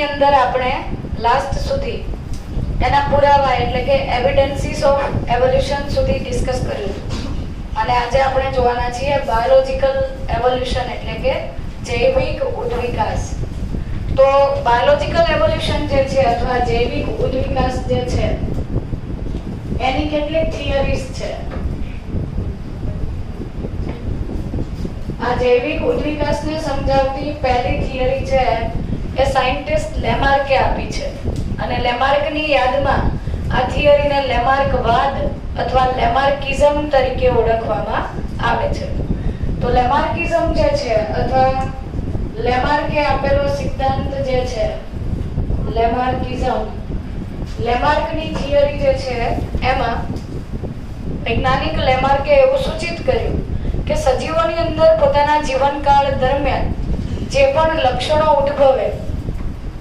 ક્લાસની અંદર આપણે લાસ્ટ સુધી એના પુરાવા એટલે કે એવિડન્સીસ ઓફ એવોલ્યુશન સુધી ડિસ્કસ કર્યું અને આજે આપણે જોવાના છીએ બાયોલોજિકલ એવોલ્યુશન એટલે કે જૈવિક ઉદ્વિકાસ. તો બાયોલોજિકલ એવોલ્યુશન જે છે અથવા જૈવિક ઉદ્વિકાસ જે છે એની કેટલીક થિયરીઝ છે. આ જૈવિક ઉદ્વિકાસને સમજાવતી પહેલી થિયરી છે એ સાયન્ટિસ્ટ લેમાર્કે આપી છે અને લેમાર્કની યાદમાં આ થિયરીને લેમાર્કવાદ અથવા લેમાર્કિઝમ તરીકે ઓળખવામાં આવે છે. તો લેમાર્કિઝમ જે છે અથવા લેમાર્કે આપેલો સિદ્ધાંત જે છે લેમાર્કિઝમ, લેમાર્કની થિયરી જે છે એમાં વૈજ્ઞાનિક લેમાર્કે એવું સૂચિત કર્યું કે સજીવોની અંદર પોતાના જીવનકાળ દરમિયાન જે પણ લક્ષણો ઉદ્ભવે,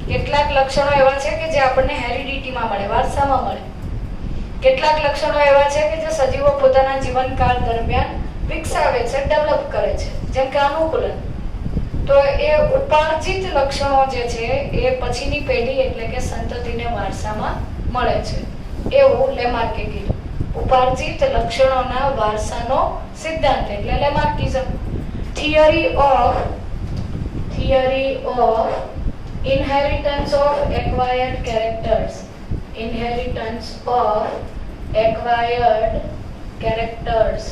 કેટલાક લક્ષણો એવા છે કે જે આપણને હેરિડિટીમાં મળે, વારસામાં મળે. કેટલાક લક્ષણો એવા છે કે જે સજીવો પોતાના જીવનકાળ દરમિયાન વિકસાવે છે, ડેવલપ કરે છે, જેમ કે અનુકૂલન. તો એ ઉપાર્જિત લક્ષણો જે છે એ પછીની પેઢી એટલે કે સંતતિને વારસામાં મળે છે, એવું લેમાર્કે કીધું. ઉપાર્જિત લક્ષણોના વારસાનો સિદ્ધાંત એટલે Lamarckism. Theory of inheritance of acquired characters, inheritance of acquired characters,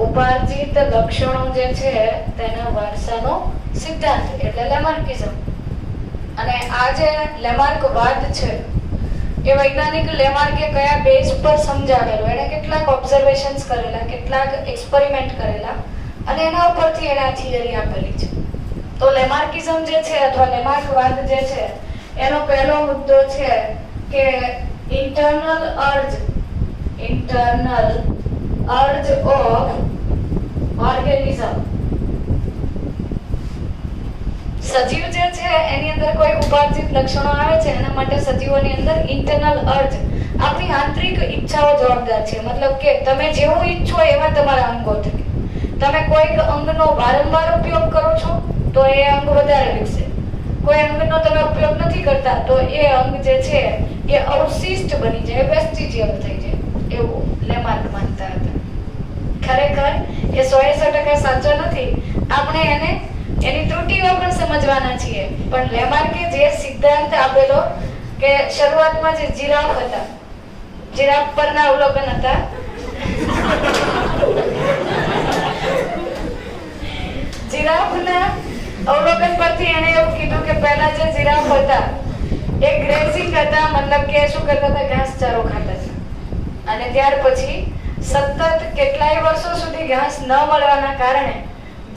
ઉપાર્જિત લક્ષણો જે છે તેના વારસાનો સિદ્ધાંત એટલે લેમાર્કિઝમ. અને આ જે લેમાર્કવાદ છે એ વૈજ્ઞાનિક લેમાર્કે કયા બેઝ પર સમજાવેલો, એને કેટલાક ઓબ્ઝર્વેશન્સ કરેલા, કેટલાક એક્સપેરિમેન્ટ કરેલા અને એના ઉપરથી એને આ થિયરી આપેલી છે. તો લેમાર્કિઝમ જે છે અથવા લેમાર્કવાદ જે છે એનો પહેલો મુદ્દો છે કે ઇન્ટરનલ અર્જ ઓફ ઓર્ગેનિઝમ. સજીવ જે છે એની અંદર કોઈ ઉપાર્જિત લક્ષણો આવે છે એના માટે સજીવોની અંદર ઇન્ટરનલ અર્જ, આપણી આંતરિક ઈચ્છાઓ જવાબદાર છે. મતલબ કે તમે જેવું ઈચ્છો એવા તમારા અંગો થાય. તમે કોઈક અંગનો વારંવાર ઉપયોગ કરો છો તો એ અંગ વધારે વિકસે. કોઈ અંગનો તમે ઉપયોગ નથી કરતા તો એ અંગ જે છે એ અવશિષ્ટ બની જાય, વેસ્ટિજિયલ થઈ જાય, એવું લેમાર્ક માનતા હતા. ખરેખર એ 100% સાચો નથી. આપણે એની ત્રુટીઓ પણ સમજવાના છીએ. પણ લેમાર્કે જે સિદ્ધાંત આપેલો કે શરૂઆતમાં જે જીરાફ હતા, જીરાફ પરના અવલોકન હતા, જીરાફના અવલોકન પરથી એને એવું કીધું કે પહેલા જે જીરાફ હતા એ ગ્રેઝિંગ હતા, મતલબ કે શું કરતા હતા, ઘાસચારો ખાતા હતા. અને ત્યાર પછી સતત કેટલાય વર્ષો સુધી ઘાસ ન મળવાના કારણે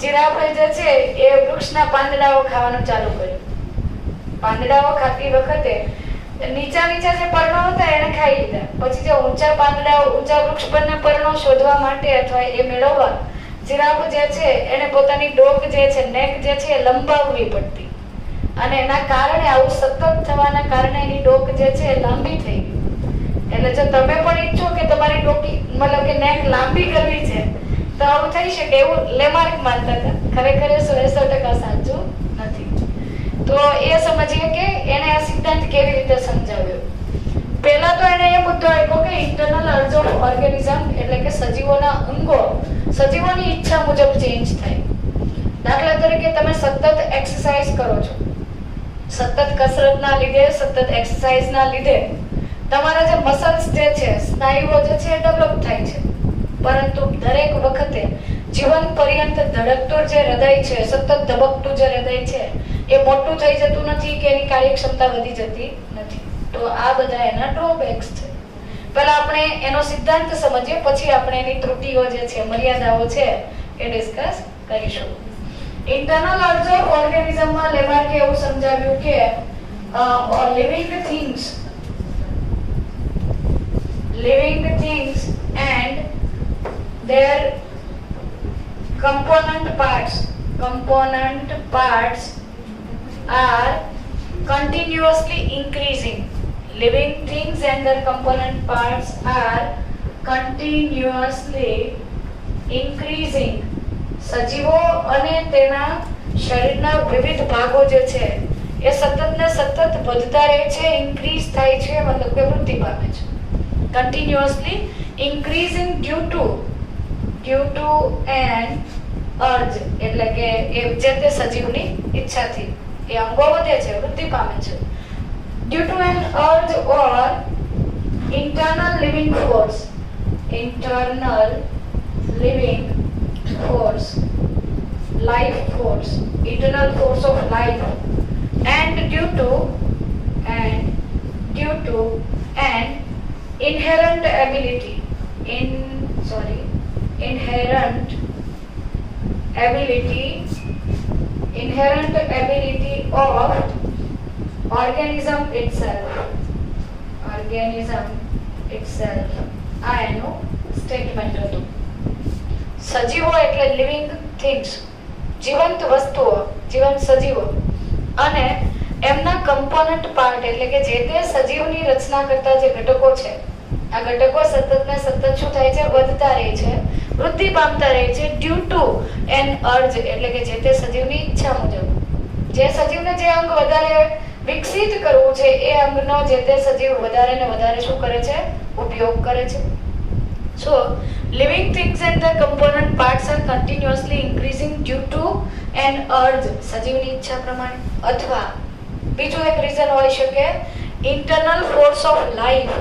જીરાફે જે છે એ વૃક્ષના પાંદડાઓ ખાવાનું ચાલુ કર્યું. પાંદડાઓ ખાતી વખતે નીચા જે પર્ણો હતા એને ખાઈ લીધા. પછી જે ઊંચા પાંદડાઓ, ઊંચા વૃક્ષ પરના પર્ણો શોધવા માટે અથવા એ મેળવવા જીરાફ જે છે એને પોતાની ડોક જે છે, નેક જે છે એ લંબાવવી પડતી. અને એના કારણે આવું સતત થવાના કારણે એની ડોક જે છે એ લાંબી થઈ ગઈ. એટલે જો તમે પણ ઈચ્છો કે તમારી ડોકી મતલબ કે નેક લાંબી કરવી છે તો આવું થઈ શકે, એવું લેમાર્ક માનતા હતા. ખરેખર એ 100% સાચું નથી. તો એ સમજીએ કે એને આ સિદ્ધાંત કેવી રીતે સમજાવ્યો. પહેલા તો એને એ મુદ્દો આપ્યો કે ઇન્ટરનલ અર્જ ઓફ ઓર્ગેનિઝમ એટલે કે સજીવોના અંગો સજીવોની ઈચ્છા મુજબ ચેન્જ થાય. દાખલા તરીકે તમે સતત એક્સરસાઇઝ કરો છો, સતત કસરતના લીધે, સતત એક્સરસાઇઝના લીધે તમારા જે મસલ્સ જે છે, સ્નાયુઓ જે છે ડેવલપ થાય છે. પરંતુ દરેક વખતે જીવન પર્યંત ધડકતું જે હૃદય છે, સતત ધબકતું જે હૃદય છે એ મોટું થઈ જતું નથી કે એની કાર્યક્ષમતા વધી જતી નથી. તો આ બધા એના ડ્રોબેક્સ છે. પહેલા આપણે એનો સિદ્ધાંત સમજીએ, પછી આપણે એની ત્રુટીઓ જે છે, મર્યાદાઓ છે એ ડિસ્કસ કરીશું. ઇન્ટરનલ અર્જ ઓફ ઓર્ગેનિઝમમાં લેમાર્કે એવું સમજાવ્યું કે living things and their component parts are continuously increasing. Living things and their component parts are continuously increasing. સજીવો અને તેના શરીરના વિવિધ ભાગો જે છે એ સતત ને સતત વધતા રહે છે, ઇન્ક્રીઝ થાય છે મતલબ કે વૃદ્ધિ પામે છે. Continuously increasing due to an urge એટલે કે એ જે તે સજીવની ઈચ્છાથી એ અંગો વધે છે, વૃદ્ધિ પામે છે. Due to an urge or internal living force, internal living force, life force, internal force of life, and due to an inherent ability of organism itself. આ એનું સ્ટેટમેન્ટ હતું. સજીવો એટલે લિવિંગ થિંગ્સ, જીવંત વસ્તુઓ, જીવંત સજીવો, અને એમના કમ્પોનન્ટ પાર્ટ એટલે કે જે તે સજીવની રચના કરતા જે ઘટકો છે, આ ઘટકો સતત ને સતત શું થાય છે? વધતા રહે છે, વૃદ્ધિ પામતા રહે છે. ડ્યુ ટુ એન અર્જ એટલે કે જે તે સજીવની ઈચ્છા મુજબ, જે સજીવને જે અંગ વધારે વિકસિત કરવું છે એ અંગનો જે તે સજીવ વધારે ને વધારે શું કરે છે? ઉપયોગ કરે છે. So, living things and their component parts are continuously increasing due to an urge, સજીવની ઈચ્છા પ્રમાણે. અથવા બીજું એક રીઝન હોઈ શકે ઇન્ટરનલ ફોર્સ ઓફ લાઈફ,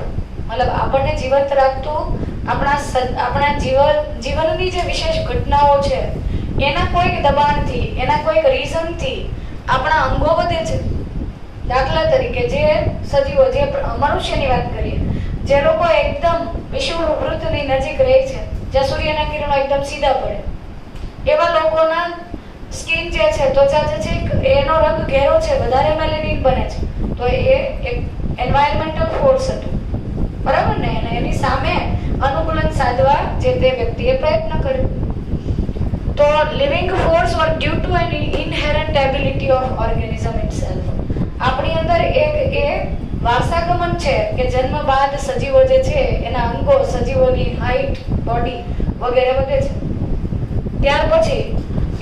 મતલબ આપણને જીવંત રાખતું આપણા જીવનની જે વિશેષ ઘટનાઓ છે એના કોઈક દબાણથી, એના કોઈક રીઝનથી આપણા અંગો વધે છે. દાખલા તરીકે જે સજીવો, જે મનુષ્યની વાત કરીએ, જે લોકો એકદમ વિષુવવૃત્તની નજીક રહે છે, જ્યાં સૂર્યના કિરણો એકદમ સીધા પડે, એવા લોકોના સ્કિન જે છે, ત્વચા જે છે, એનો રંગ ઘેરો છે, વધારે મેલેનિન બને છે. તો એ એક એન્વાયરમેન્ટલ ફોર્સ હતું, બરાબર ને? અને એની સામે અનુકૂલન સાધવા જે તે વ્યક્તિએ પ્રયત્ન કર્યો. તો living force or due to an inherent ability of organism itself, આપણી અંદર એક વારસાગમન છે કે જન્મ બાદ સજીવો જે છે એના અંગો, સજીવોની હાઈટ, બોડી વગેરે વધે છે. ત્યાર પછી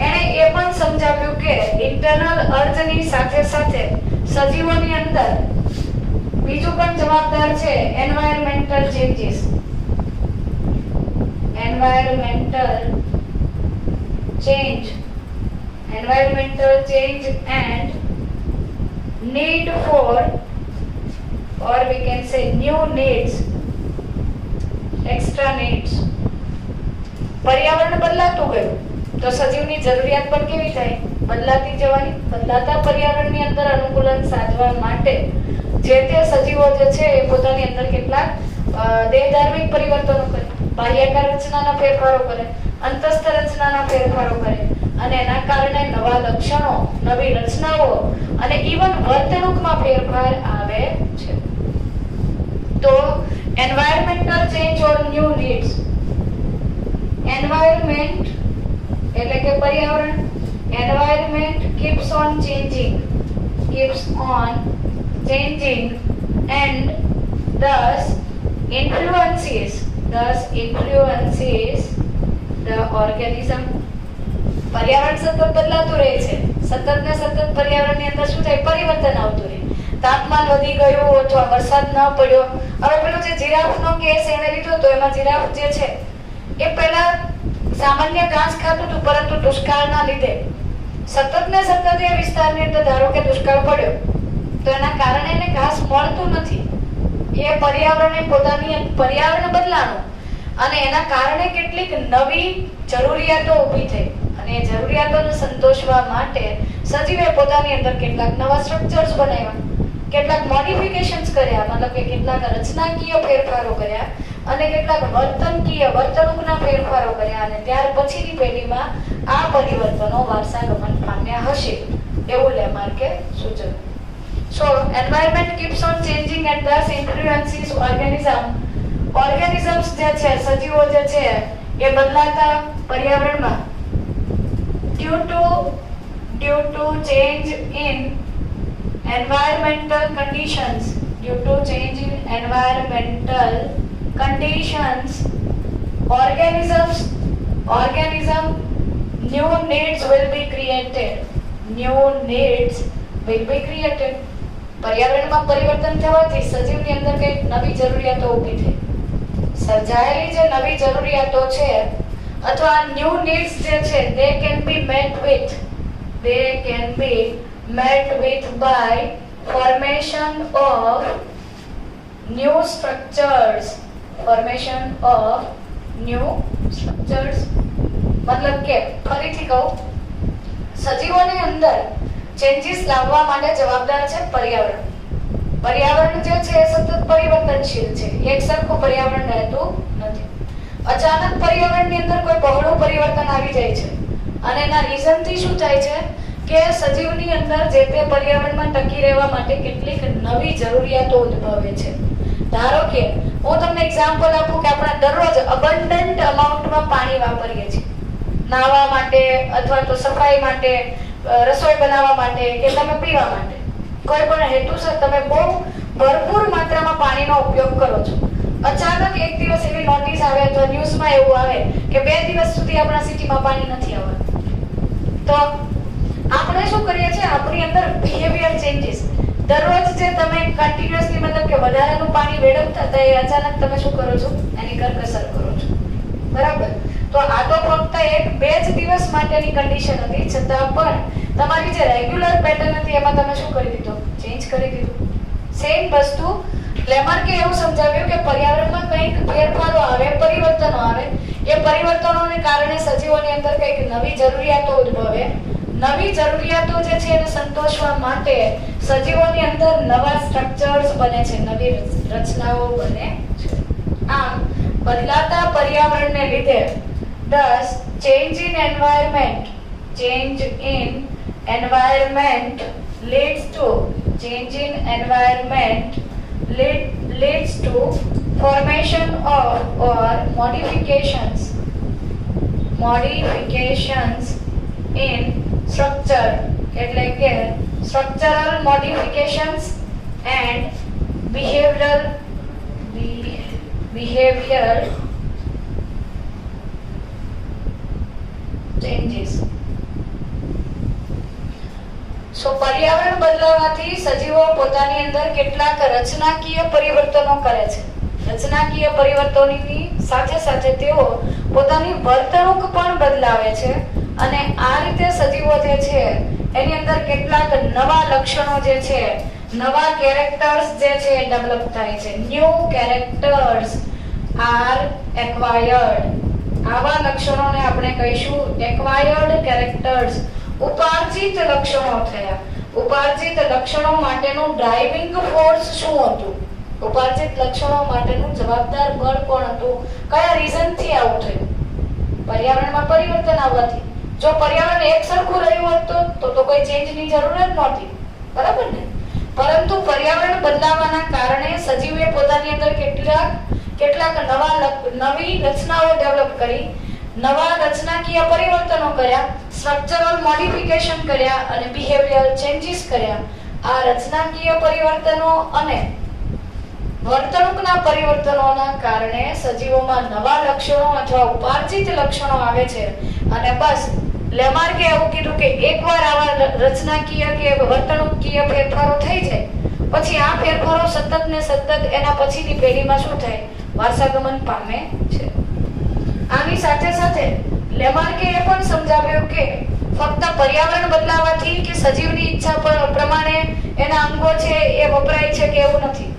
એણે એ પણ સમજાવ્યું કે ઇન્ટરનલ અર્જની સાથે સાથે સજીવોની અંદર બીજું પણ જવાબદાર છે environmental changes. Environmental change and need for, or we can say new needs, extra needs. પર્યાવરણ બદલાતું ગયું તો સજીવની જરૂરિયાત પણ કેવી થાય? બદલાતી જવાની. બદલાતા પર્યાવરણની અંદર અનુકૂલન સાધવા માટે જે તે સજીવો જે છે એ પોતાની અંદર કેટલાક દેહધાર્મિક પરિવર્તનો કરે, બાહ્યાકાર રચનાના ફેરફારો કરે, અંતસ્થ રચનાના ફેરફારો કરે, અને એના કારણે નવા લક્ષણો, નવી રચનાઓ અને ઇવન વર્તણૂકમાં ફેરફાર આવે છે. તો એન્વાયરમેન્ટલ ચેન્જ ઓર ન્યુ નીડ્સ. એન્વાયરમેન્ટ એટલે કે પર્યાવરણ. Environment keeps on changing and thus influences the organism. પર્યાવરણ સતત બદલાતું રહે છે, સતત ને સતત પર્યાવરણની અંદર શું થાય? પરિવર્તન આવતું રહે. તાપમાન વધી ગયું અથવા વરસાદ ન પડ્યો. હવે પેલો જે જીરાફનો કેસ એને લીધો તો એમાં જીરાફ જે છે એ પહેલા સામાન્ય ઘાસ ખાતું હતું, પરંતુ દુષ્કાળના લીધે સતત ને સતત એ વિસ્તારની અંદર ધારો કે દુષ્કાળ પડ્યો તો એના કારણે એને ઘાસ મળતું નથી. એ પર્યાવરણ બદલાણું અને એના કારણે કેટલીક નવી જરૂરિયાતો ઊભી થઈ, અને એ જરૂરિયાતોને સંતોષવા માટે સજીવે પોતાની અંદર કેટલાક નવા સ્ટ્રક્ચર્સ બનાવ્યા, કેટલાક મોડિફિકેશન્સ કર્યા, મતલબ કે કેટલાક રચનાકીય ફેરફારો કર્યા અને કેટલાક વર્તણૂકના ફેરફારો કર્યા, અને ત્યાર પછીની પેઢીમાં આ પરિવર્તનો વારસાગમન પામ્યા હશે એવું લેમાર્કે સૂચવ્યું. So environment keeps on changing and thus influences organisms જે છે, સજીવો જે છે એ બદલાતા પર્યાવરણમાં due to change in environmental conditions, organism new needs will be created. પર્યાવરણમાં પરિવર્તન થવાથી સજીવની અંદર કઈક નવી જરૂરિયાતો ઊભી થઈ. સર્જાયેલી જે નવી જરૂરિયાતો છે અથવા ન્યૂ નીડ્સ જે છે they can be met with by formation of new structures. મતલબ કે ફરીથી કહું, સજીવોની અંદર ચેન્જીસ લાવવા માટે જવાબદાર છે પર્યાવરણ. પર્યાવરણ જે છે એ સતત પરિવર્તનશીલ છે, એક સરખું પર્યાવરણ રહેતું નથી. અચાનક પર્યાવરણની અંદર કોઈ બહોળું પરિવર્તન આવી જાય છે અને એના રીઝનથી શું થાય છે કે સજીવની અંદર જે તે પર્યાવરણમાં ટકી રહેવા માટે કેટલીક નવી જરૂરિયાતો ઉદ્ભવે છે. ધારો કે હું તમને એક્ઝામ્પલ આપું કે આપણે દરરોજ અબન્ડન્ટ અમાઉન્ટમાં પાણી વાપરીએ છીએ, નાહવા માટે અથવા તો સફાઈ માટે, રસોઈ બનાવવા માટે કે તમે પીવા માટે. કોઈ પણ હેતુસર તમે બહુ ભરપૂર માત્રામાં પાણીનો ઉપયોગ કરો છો. અચાનક એક દિવસ એવી નોટિસ આવે અથવા ન્યૂઝમાં એવું આવે કે 2 દિવસ સુધી આપણા સિટીમાં પાણી નથી આવવાનું, તો આપણે શું કરીએ છીએ, આપણી અંદર બિહેવિયર ચેન્જીસ. દરરોજ જે તમે કન્ટિન્યુઅસલી મતલબ કે વધારાનું પાણી વેડફતા હતા એ અચાનક તમે શું કરો છો, એની કરકસર કરો છો. બરાબર? તો આ તો ફક્ત 1-2 જ દિવસ માટેની કન્ડિશન હતી, છતાં પણ તમારી જે રેગ્યુલર પેટર્ન હતી એમાં તમે શું કરી દીધો, ચેન્જ કરી દીધું. સેમ વસ્તુ લેમાર્કે એવું સમજાવ્યું કે પર્યાવરણમાં કંઈક ફેરફારો આવે, પરિવર્તનો આવે, એ પરિવર્તનોને કારણે સજીવોની અંદર કંઈક નવી જરૂરિયાતો ઉદ્ભવે. નવી જરૂરિયાતો જે છે એને સંતોષવા માટે સજીવોની અંદર નવા સ્ટ્રક્ચર્સ બને છે, નવી રચનાઓ બને છે. આમ બદલાતા પર્યાવરણને લીધે thus change in environment leads to formation of or modifications in structure, એટલે કે structural modifications and behavioral changes. So પર્યાવરણ બદલાવાથી સજીવો પોતાની અંદર કેટલાક રચનાકીય પરિવર્તનો કરે છે. રચનાકીય પરિવર્તનોની સાથે સાથે તેઓ પોતાની વર્તણૂક પણ બદલાવે છે અને આ રીતે સજીવો જે છે એની અંદર કેટલાક નવા લક્ષણો જે છે, નવા કેરેક્ટર્સ જે છે એ ડેવલપ થાય છે. New characters are acquired. આવા લક્ષણોને આપણે કહીશું એક્વાયર્ડ કેરેક્ટર્સ, ઉપાર્જિત લક્ષણો થયા. ઉપાર્જિત લક્ષણો માટેનું ડ્રાઇવિંગ ફોર્સ શું હતું, ઉપાર્જિત લક્ષણો માટેનું જવાબદાર બળ કોણ હતું, કયા રીઝનથી આવું થયું? પર્યાવરણમાં પરિવર્તન આવવાથી. જો પર્યાવરણ એક સરખું રહ્યું હોત તો કોઈ ચેન્જની જરૂર જ નહોતી. બરાબર ને? પરંતુ પર્યાવરણ બદલાવાના કારણે સજીવે પોતાની અંદર કેટલાક નવી રચનાઓ ડેવલપ કરી, નવા રચનાકીય પરિવર્તનો કર્યા, સ્ટ્રક્ચરલ મોડિફિકેશન કર્યા અને બિહેવિયરલ ચેન્જીસ કર્યા. આ રચનાકીય પરિવર્તનો અને વર્તણૂકના પરિવર્તનોના કારણે સજીવોમાં નવા લક્ષણો અથવા ઉપાર્જિત લક્ષણો આવે છે. અને બસ લેમાર્કે એવું કીધું કે એકવાર આવા રચનાકીય કે વર્તણૂકીય ફેરફારો થઈ જાય પછી આ ફેરફારો સતત ને સતત એના પછીની પેઢીમાં શું થાય, વારસાગમન પામે છે. આની સાથે સાથે લેમાર્કે એ પણ સમજાવ્યું કે ફક્ત પર્યાવરણ બદલાવાથી કે સજીવની ઈચ્છા પ્રમાણે એના અંગો છે એ વપરાય છે કે એવું નથી.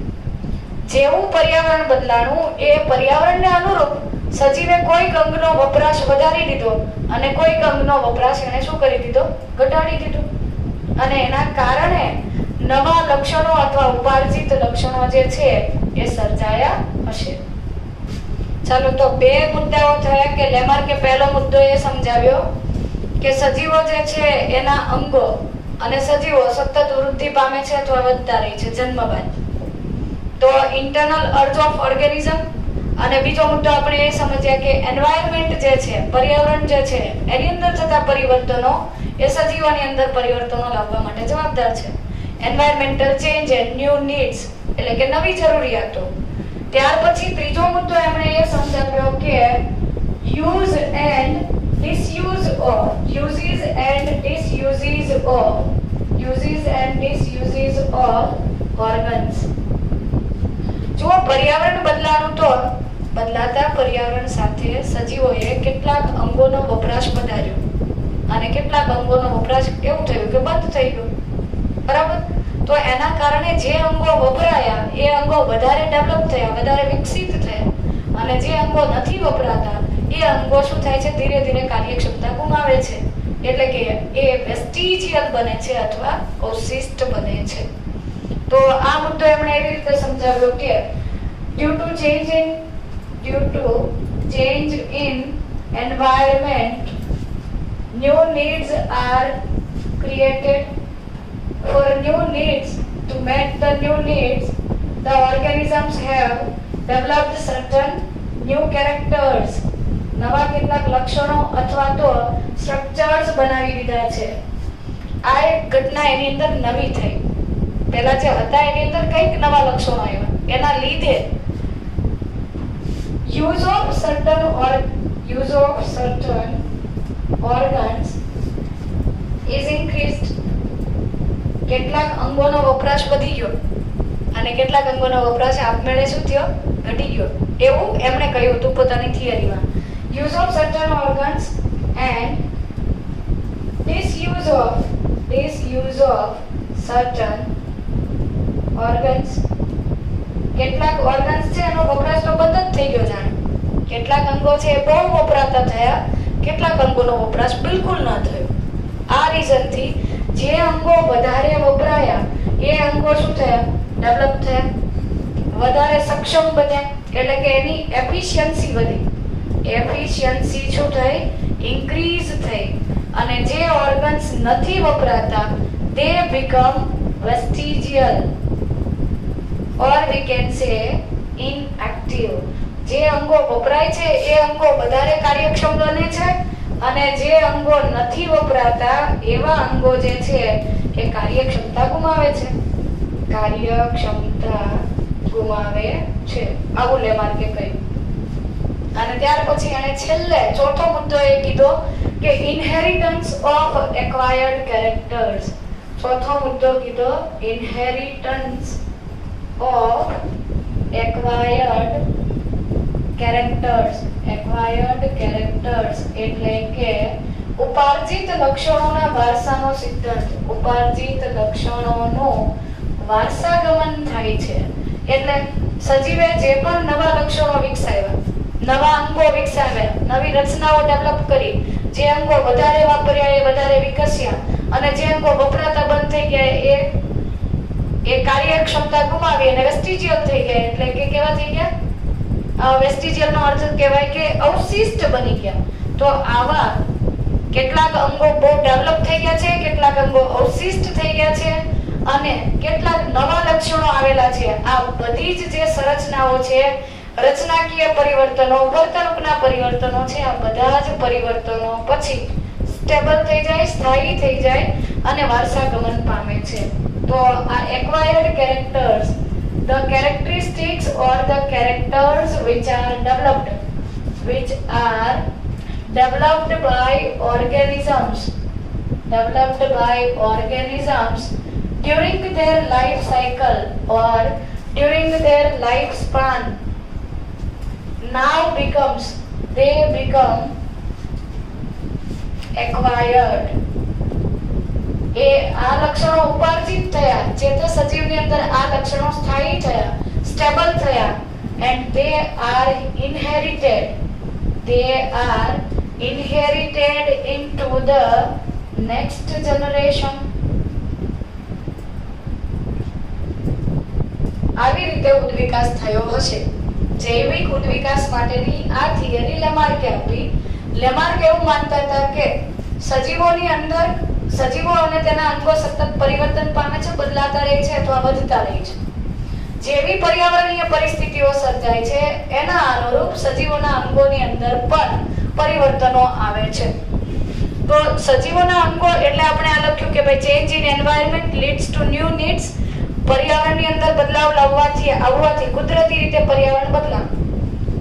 જેવું પર્યાવરણ બદલાણું એ પર્યાવરણને અનુરૂપ સજીવે કોઈક અંગનો વપરાશ વધારી દીધો અને કોઈક અંગનો વપરાશ એને શું કરી દીધો, ઘટાડી દીધો. અને એના કારણે નવા લક્ષણો અથવા ઉપાર્જિત લક્ષણો જે છે એ સર્જાયા હશે. ચાલો, તો 2 મુદ્દાઓ થયા કે લેમાર્કે પહેલો મુદ્દો એ સમજાવ્યો કે સજીવો જે છે એના અંગો અને સજીવો સતત વૃદ્ધિ પામે છે અથવા વધતા રહે છે જન્મ બાદ, તો ઇન્ટરનલ અર્થ ઓફ ઓર્ગેનિઝમ. અને બીજો મુદ્દો આપણે એ સમજ્યા કે એન્વાયરમેન્ટ જે છે, પર્યાવરણ જે છે એની અંદર થતા પરિવર્તનો એ સજીવોની અંદર પરિવર્તનો લાવવા માટે જવાબદાર છે. Environmental change and new needs એટલે કે નવી જરૂરિયાતો. ત્યાર પછી ત્રીજો મુદ્દો એમણે એ સમજાવ્યો કે use and disuse of organs. જો પર્યાવરણ બદલાનું તો બદલાતા પર્યાવરણ સાથે સજીવોએ કેટલાક અંગોનો વપરાશ વધાર્યો અને કેટલાક અંગોનો વપરાશ એવું થયું કે બંધ થઈ ગયો. બરાબર? તો એના કારણે જે અંગો વપરાયા એ અંગો વધારે ડેવલપ થયા, વધારે વિકસિત થયા, અને જે અંગો નથી વપરાતા એ અંગો શું થાય છે, ધીરે ધીરે કાર્યક્ષમતા ગુમાવે છે. એટલે કે એ વેસ્ટિજિયલ બને છે અથવા અવશિષ્ટ બને છે. તો આ મુદ્દો એમણે એવી રીતે સમજાવ્યો કે due to change in environment, new needs are created. For new needs, to meet the new needs, the organisms have developed certain new characters. નવા કેટલાક લક્ષણો અથવા તો સ્ટ્રક્ચર્સ બનાવી દીધા છે. આ એક ઘટના એની અંદર નવી થઈ. પહેલા જે હતા એની અંદર કઈક નવા લક્ષણો આવ્યા. એના લીધે use of certain organs is increased. કેટલાક અંગોનો વપરાશ વધી ગયો અને કેટલાક અંગોનો વપરાશ આપમેળે શું થયો, ઘટી ગયો. એવું એમણે કહ્યું હતું પોતાની થિયરીમાં. Use of certain organs and disuse of certain organs. કેટલાક ઓર્ગન્સ છે એનો વપરાશ તો બંધ જ થઈ ગયો. જાણે કેટલાક અંગો છે એ બહુ વપરાતા થયા, કેટલાક અંગોનો વપરાશ બિલકુલ ન થયો. આ રીઝનથી જે અંગો વધારે વપરાયા એ અંગો શું થયા, ડેવલપ થયા, વધારે સક્ષમ બન્યા. એટલે કે એની એફિશિયન્સી વધી. એફિશિયન્સી શું થઈ, ઇન્ક્રીઝ થઈ. અને જે ઓર્ગન્સ નથી વપરાતા they become vestigial or we can say inactive. જે અંગો વપરાય છે એ અંગો વધારે કાર્યક્ષમ બને છે અને જે અંગો નથી વપરાતા એવા અંગો જે છે એ કાર્યક્ષમતા ગુમાવે છે. કાર્યક્ષમતા ગુમાવે છે, આવું લેમાર્કે કહ્યું. અને ત્યાર પછી એને છેલ્લે ચોથો મુદ્દો એ કીધો કે ઇનહેરિટન્સ ઓફ એક્વાયર્ડ કેરેક્ટર્સ. ચોથો મુદ્દો કીધો inheritance of acquired characters. Acquired characters એટલે કે ઉપાર્જિત લક્ષણોના વારસાનો સિદ્ધાંત. ઉપાર્જિત લક્ષણોનું વારસાગમન થાય છે. એટલે સજીવે જે પણ નવા લક્ષણો વિકસાવ્યા, નવા અંગો વિકસાવ્યા, નવી રચનાઓ ડેવલપ કરી, જે અંગો વધારે વાપર્યા એ વધારે વિકસ્યા અને જે અંગો વપરાતા બંધ થઈ ગયા એ કાર્યક્ષમતા ગુમાવી અને વેસ્ટિજિયલ થઈ ગયા. એટલે કે કેવા થઈ ગયા, વેસ્ટિજિયલ નો અર્થ કહેવાય કે અવશિષ્ટ બની ગયા. તો આવા કેટલાક અંગો બહુ ડેવલપ થઈ ગયા છે, કેટલાક અંગો અવશિષ્ટ થઈ ગયા છે અને કેટલાક નવા લક્ષણો આવેલા છે. આ બધી જ જે સંરચનાઓ છે, રચનાકીય પરિવર્તનો, વર્તણૂકના પરિવર્તનો છે, આ બધા જ પરિવર્તનો પછી સ્ટેબલ થઈ જાય, સ્થાયી થઈ જાય અને વારસાગમન પામે છે. તો આ acquired characters, the characteristics or the characters which are developed by organisms during their life cycle or during their lifespan now they become acquired. એ આ લક્ષણો ઉપાર્જિત થયા, ચેતક સજીવની અંદર આ લક્ષણો સ્થાયી થયા, સ્ટેબલ થયા and they are inherited into the next generation. આવી રીતે ઉદ્વિકાસ થયો હશે. જૈવિક ઉદ્વિકાસ માટેની આ થિયરી લેમાર્કે આપી. લેમાર્ક એવું માનતા હતા કે સજીવોની અંદર સજીવો અને તેના અંગો સતત પરિવર્તન પામે છે, બદલાતા રહે છે અથવા વધતા રહે છે. જેવી પર્યાવરણીય પરિસ્થિતિઓ સર્જાય છે એના અનુરૂપ સજીવોના અંગોની અંદર પણ પરિવર્તનો આવે છે. તો સજીવોના અંગો એટલે આપણે આ લખ્યું કે ભાઈ change in environment leads two new needs. પર્યાવરણની અંદર બદલાવ આવવાથી કુદરતી રીતે પર્યાવરણ બદલાવ,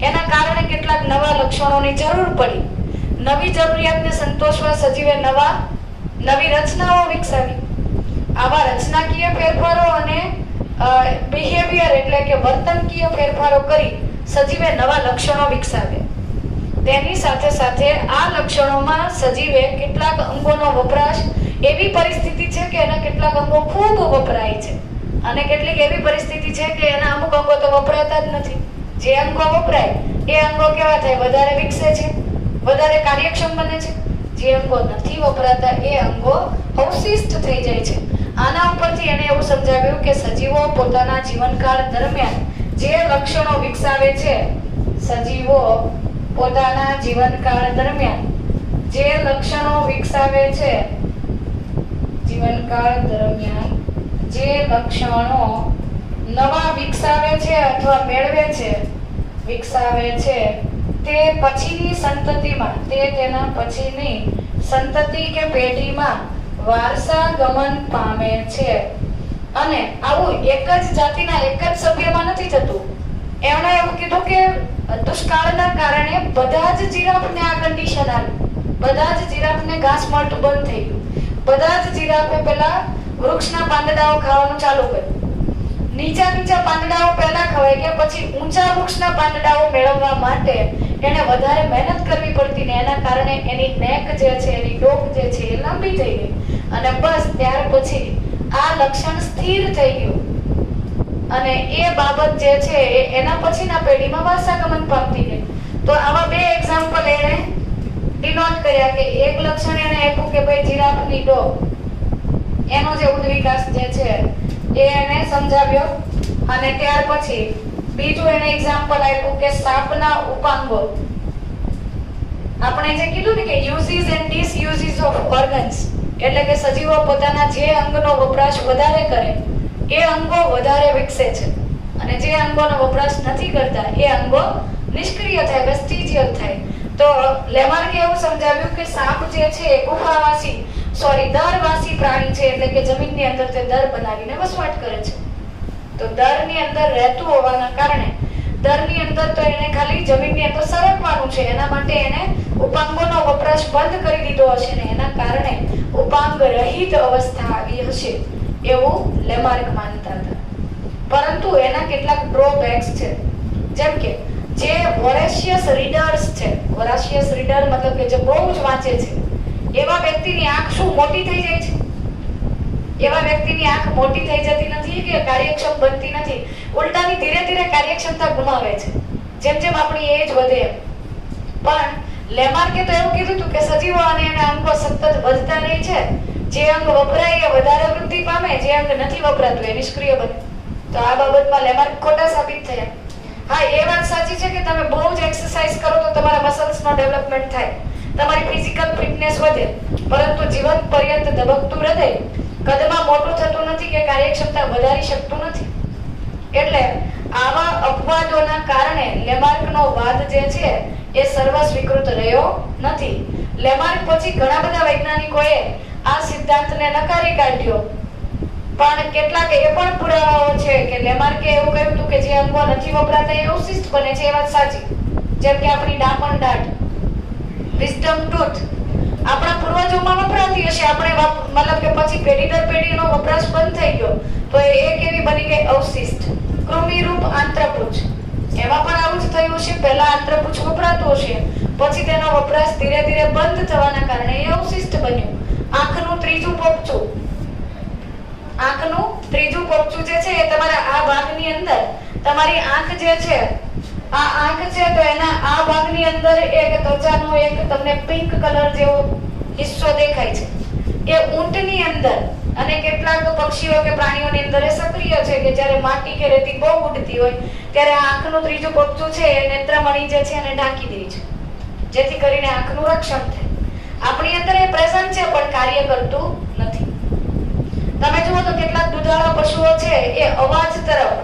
એના કારણે કેટલાક નવા લક્ષણોની જરૂર પડી. નવી જરૂરિયાતને સંતોષવા સજીવે નવી રચનાઓ વિકસાવી. આવા રચનાકીય ફેરફારો અને વર્તનકીય ફેરફારો કરી સજીવે નવા લક્ષણો વિકસાવ્યા. તેની સાથે સાથે આ લક્ષણોમાં સજીવે કેટલાક અંગોનો વપરાશ, એવી પરિસ્થિતિ છે કે એના કેટલાક અંગો ખૂબ વપરાય છે અને કેટલીક એવી પરિસ્થિતિ છે કે એના અમુક અંગો તો વપરાતા જ નથી. જે અંગો વપરાય એ અંગો કેવા થાય? વધારે વિકસે છે, વધારે કાર્યક્ષમ બને છે. જે અંગો નથી વપરાતા એ અંગો અવશિષ્ટ થઈ જાય છે. આના ઉપરથી એને એવું સમજાવ્યું કે સજીવો પોતાના જીવનકાળ દરમિયાન જે લક્ષણો વિકસાવે છે, સજીવો પોતાના જીવનકાળ દરમિયાન જે લક્ષણો વિકસાવે છે, જીવનકાળ દરમિયાન જે લક્ષણો નવા વિકસાવે છે અથવા મેળવે છે, વિકસાવે છે, તે પછીની સંતતિમાં, તે તેના પછીની સંતતિ કે પેઢીમાં વારસાગમન પામે છે. અને આવું એક જ જાતિના એક જ સભ્યમાં નથી થતું. એમણે એવું કીધું કે દુષ્કાળના કારણે બધા જ જીરાફને આ કન્ડિશન આવી. બધા જ જીરાફને ઘાસ મળતું બંધ થઈ ગયું. બધા જ જીરાફે પેલા વૃક્ષના પાંદડાઓ ખાવાનું ચાલુ કર્યું. નીચા પાંદડાઓ પહેલા ખવાઈ ગયા, પછી ઊંચા વૃક્ષના પાંદડાઓ મેળવવા માટે એને વધારે મહેનત કરવી પડતી ને એના કારણે એની નેક જે છે, એની ડોક જે છે એ લાંબી થઈ ગઈ. અને બસ ત્યાર પછી આ લક્ષણ સ્થિર થઈ ગયું અને એ બાબત જે છે એના પછીના પેઢીમાં વારસાગમન પામતી ગઈ. તો આવા બે એક્ઝામ્પલ એને ડિનોટ કર્યા કે એક લક્ષણ એને આપ્યું કે ભાઈ જીરાફની ડોક, એનો જે ઉદ્વિકાસ જે છે એ એને સમજાવ્યો. અને ત્યાર પછી બીજું એને એક્ઝામ્પલ આપ્યું કે સાપના ઉપાંગો. આપણે જે કીધું ને કે યુઝીસ એન્ડ ડિસયુઝીસ ઓફ ઓર્ગન્સ, એટલે કે સજીવો પોતાના જે અંગનો વપરાશ વધારે કરે એ અંગો વધારે વિકસે છે અને જે અંગોનો વપરાશ નથી કરતા એ અંગો નિષ્ક્રિય થાય, વેસ્ટિજિયલ થાય. તો લેમાર્કે એવું સમજાવ્યું કે સાપ જે છે એ ગુફાવાસી દરવાસી પ્રાણી છે, એટલે કે જમીનની અંદર તે દર બનાવીને વસવાટ કરે છે. તો દરની અંદર રહેતું હોવાના કારણે દરની અંદર તો એને ખાલી જમીનની અંદર સરકવાનું છે, એના માટે એને ઉપાંગોનો વપરાશ બંધ કરી દીધો હશે ને એના કારણે ઉપાંગ રહિત અવસ્થા આવી હશે એવું લેમાર્ક માનતા હતા. પરંતુ એના કેટલાક ડ્રોબેક્સ છે. જેમ કે જે વોરેશિયસ રીડર્સ છે, વોરાશિયસ રીડર મતલબ કે જે બહુ જ વાંચે છે, એવા વ્યક્તિની આંખ શું મોટી થઈ જાય છે? એવા વ્યક્તિની આંખ મોટી થઈ જતી નથી કે કાર્યક્ષમ બનતી નથી, ઉલટાની ધીરે ધીરે કાર્યક્ષમતા ગુમાવે છે જેમ જેમ આપણી એજ વધે. પણ લેમાર્કે તો એવું કીધું હતું કે સજીવો અને એના અંગો સતત વધતા રહે છે. જે અંગ વપરાય એ વધારે વૃદ્ધિ પામે, જે અંગ નથી વપરાતું એ નિષ્ક્રિય બને. તો આ બાબતમાં લેમાર્ક ખોટા સાબિત થયા. હા, એ વાત સાચી છે કે તમે બહુ જ એક્સરસાઇઝ કરો તો તમારા મસલ્સનો ડેવલપમેન્ટ થાય, તમારી ફિઝિકલ ફિટનેસ વધે, પરંતુ જીવન પર્યંત ધબકતું હૃદય કદમાં મોટું થતું નથી કે કાર્યક્ષમતા વધારી શકતું નથી. એટલે આવા અપવાદોના કારણે લેમાર્કનો વાદ જે છે એ સર્વ સ્વીકૃત રહ્યો નથી. લેમાર્ક પછી ઘણા બધા વૈજ્ઞાનિકોએ આ સિદ્ધાંતને નકારી કાઢ્યો, પણ કેટલાક એ પણ પુરાવાઓ છે કે લેમાર્કે એવું કહ્યું હતું કે જે અંગો નથી વપરાતા એ અવશિષ્ટ બને છે. એ વાત સાચી. જેમ કે આપણી ડામણ દાઢ, વિઝડમ ટૂથ, આપણા પૂર્વજોમાં વપરાતી હશે, આપણે મતલબ કે પછી પેઢી દર પેઢીનો વપરાશ બંધ થઈ ગયો તો એ કેવી બની ગઈ? અવશિષ્ટ. કૃમિરૂપ આંત્રપુચ્છ, એમાં પણ આવું જ થયું છે. પહેલા આંત્રપુચ્છ વપરાતું હશે, પછી તેનો વપરાશ ધીરે ધીરે બંધ થવાના કારણે એ અવશિષ્ટ બન્યું. આંખનું ત્રીજું પોપચું, આંખનું ત્રીજું પોપચું જે છે એ તમારા આ ભાગની અંદર, તમારી આંખ જે છે આ આંખ છે તો એના આ ભાગની અંદર એક ત્વચાનો એક તમને પિંક કલર જેવો હિસ્સો દેખાય છે. એ ઊંટની અંદર અને કેટલાક પક્ષીઓ કે પ્રાણીઓની અંદર એ સક્રિય છે કે જ્યારે માટી કે રેતી બહુ ઉડતી હોય ત્યારે આ આંખનું ત્રીજું પોપચું છે એ નેત્રમણી જે છે એને ઢાંકી દે છે, જેથી કરીને આંખનું રક્ષણ થાય. આપણી અંદર એ પ્રેઝન્ટ છે પણ કાર્ય કરતું નથી. તમે જુઓ તો કેટલાક દુધાળા પશુઓ છે એ અવાજ તરફ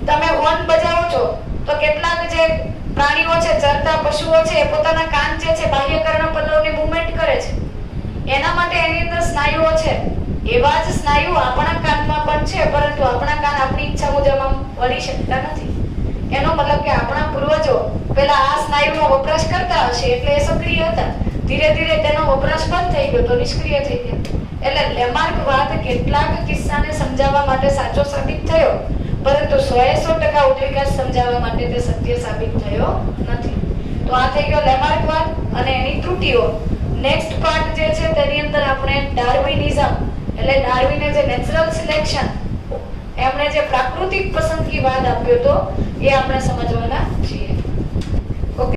તમે હોર્ન બજાવો છો તો કેટલાક જે પ્રાણીઓ છે, ચરતા પશુઓ છે, એ પોતાના કાન જે છે બાહ્ય કર્ણપટલની મૂવમેન્ટ કરે છે. એના માટે એની અંદર સ્નાયુઓ છે. એવા જ સ્નાયુ આપણા કાનમાં પણ છે, પરંતુ આપણા કાન આપણી ઈચ્છા મુજબ આમ વળી શકતા નથી. એનો મતલબ કે આપણા પૂર્વજો પેલા આ સ્નાયુનો વપરાશ કરતા હશે એટલે એ સક્રિય હતા, ધીરે ધીરે તેનો વપરાશ બંધ થઈ ગયો તો નિષ્ક્રિય થઈ ગયા. એટલે લેમાર્ક વાદ કેટલાક કિસ્સાને સમજાવવા માટે સાચો સાબિત થયો, પરંતુ 100% ઉદ્વિકાસ સમજાવવા માટે તે સત્ય સાબિત થયો નથી. તો આ થઈ ગયો લેમાર્કવાદ અને એની ત્રુટીઓ. નેક્સ્ટ પાર્ટ જે છે તેની અંદર આપણે ડાર્વિનિઝમ એટલે ડાર્વિને જે નેચરલ સિલેક્શન એમણે જે પ્રાકૃતિક પસંદગીવાદ આપ્યો તો એ આપણે સમજવાના છીએ.